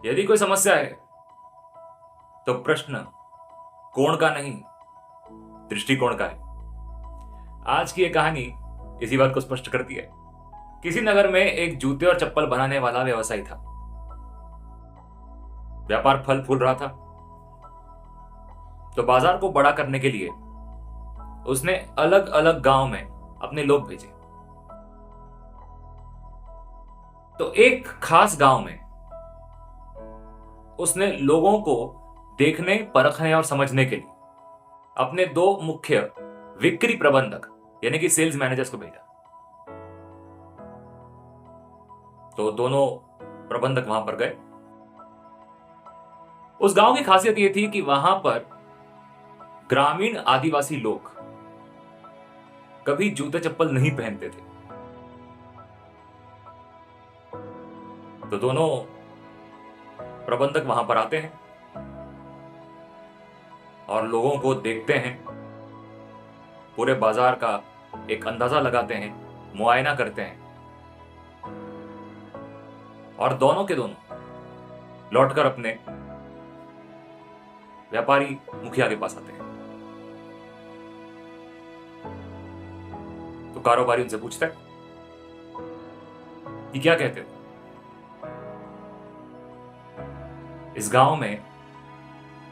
यदि कोई समस्या है तो प्रश्न कोण का नहीं, दृष्टिकोण का है। आज की ये कहानी इसी बात को स्पष्ट करती है। किसी नगर में एक जूते और चप्पल बनाने वाला व्यवसायी था। व्यापार फल फूल रहा था, तो बाजार को बड़ा करने के लिए उसने अलग अलग गांव में अपने लोग भेजे। तो एक खास गांव में उसने लोगों को देखने, परखने और समझने के लिए अपने दो मुख्य बिक्री प्रबंधक यानी कि सेल्स मैनेजर्स को भेजा। तो दोनों प्रबंधक वहां पर गए। उस गांव की खासियत यह थी कि वहां पर ग्रामीण आदिवासी लोग कभी जूते चप्पल नहीं पहनते थे। तो दोनों प्रबंधक वहां पर आते हैं और लोगों को देखते हैं, पूरे बाजार का एक अंदाजा लगाते हैं, मुआयना करते हैं और दोनों के दोनों लौटकर अपने व्यापारी मुखिया के पास आते हैं। तो कारोबारी उनसे पूछता है कि क्या कहते हो, इस गांव में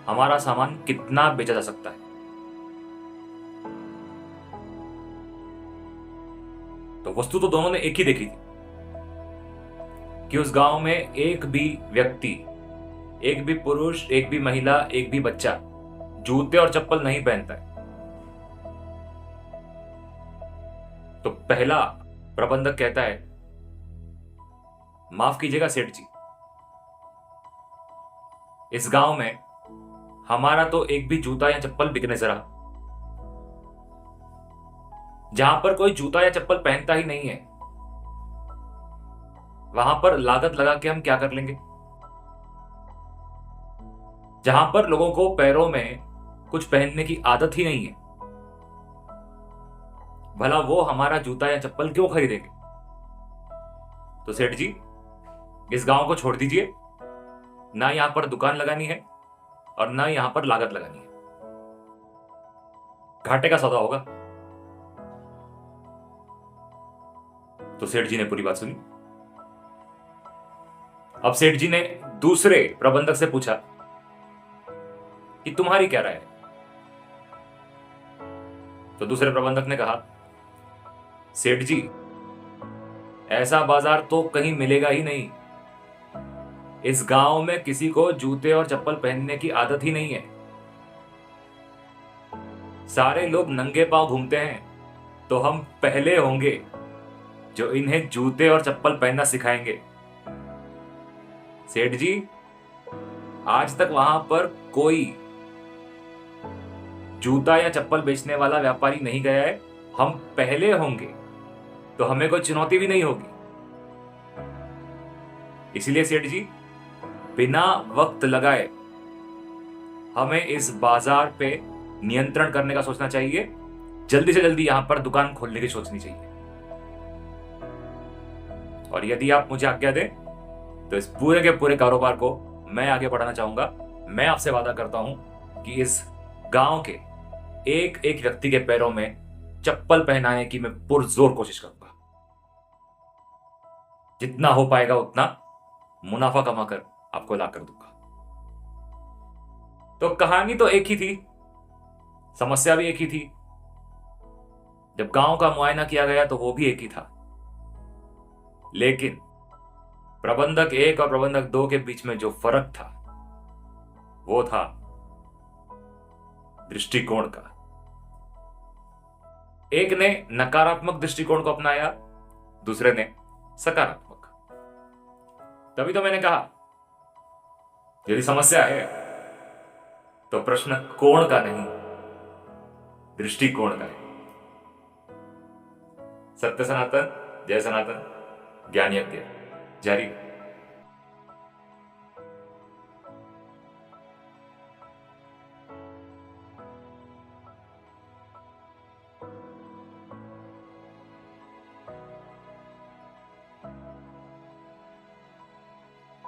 हमारा सामान कितना बेचा जा सकता है? तो वस्तु तो दोनों ने एक ही देखी थी कि उस गांव में एक भी व्यक्ति, एक भी पुरुष, एक भी महिला, एक भी बच्चा जूते और चप्पल नहीं पहनता है। तो पहला प्रबंधक कहता है, माफ कीजिएगा सेठ जी, इस गांव में हमारा तो एक भी जूता या चप्पल बिकने से रहा। जहां पर कोई जूता या चप्पल पहनता ही नहीं है, वहां पर लागत लगा के हम क्या कर लेंगे? जहां पर लोगों को पैरों में कुछ पहनने की आदत ही नहीं है, भला वो हमारा जूता या चप्पल क्यों खरीदेंगे? तो सेठ जी, इस गांव को छोड़ दीजिए, ना यहां पर दुकान लगानी है और ना यहां पर लागत लगानी है, घाटे का सौदा होगा। तो सेठ जी ने पूरी बात सुनी। अब सेठ जी ने दूसरे प्रबंधक से पूछा कि तुम्हारी क्या राय है? तो दूसरे प्रबंधक ने कहा, सेठ जी, ऐसा बाजार तो कहीं मिलेगा ही नहीं। इस गांव में किसी को जूते और चप्पल पहनने की आदत ही नहीं है। सारे लोग नंगे पांव घूमते हैं, तो हम पहले होंगे जो इन्हें जूते और चप्पल पहनना सिखाएंगे। सेठ जी, आज तक वहां पर कोई जूता या चप्पल बेचने वाला व्यापारी नहीं गया है। हम पहले होंगे तो हमें कोई चुनौती भी नहीं होगी। इसलिए सेठ जी, बिना वक्त लगाए हमें इस बाजार पे नियंत्रण करने का सोचना चाहिए। जल्दी से जल्दी यहां पर दुकान खोलने की सोचनी चाहिए। और यदि आप मुझे आज्ञा दें तो इस पूरे के पूरे कारोबार को मैं आगे बढ़ाना चाहूंगा। मैं आपसे वादा करता हूं कि इस गांव के एक एक व्यक्ति के पैरों में चप्पल पहनाने की मैं पुरजोर कोशिश करूंगा। जितना हो पाएगा उतना मुनाफा कमाकर आपको ला कर दूंगा। तो कहानी तो एक ही थी, समस्या भी एक ही थी। जब गांव का मुआयना किया गया तो वो भी एक ही था, लेकिन प्रबंधक एक और प्रबंधक दो के बीच में जो फर्क था वो था दृष्टिकोण का। एक ने नकारात्मक दृष्टिकोण को अपनाया, दूसरे ने सकारात्मक। तभी तो मैंने कहा, यदि समस्या है तो प्रश्न कोण का नहीं, दृष्टिकोण का है। सत्य सनातन, जय सनातन, ज्ञान यज्ञ जारी।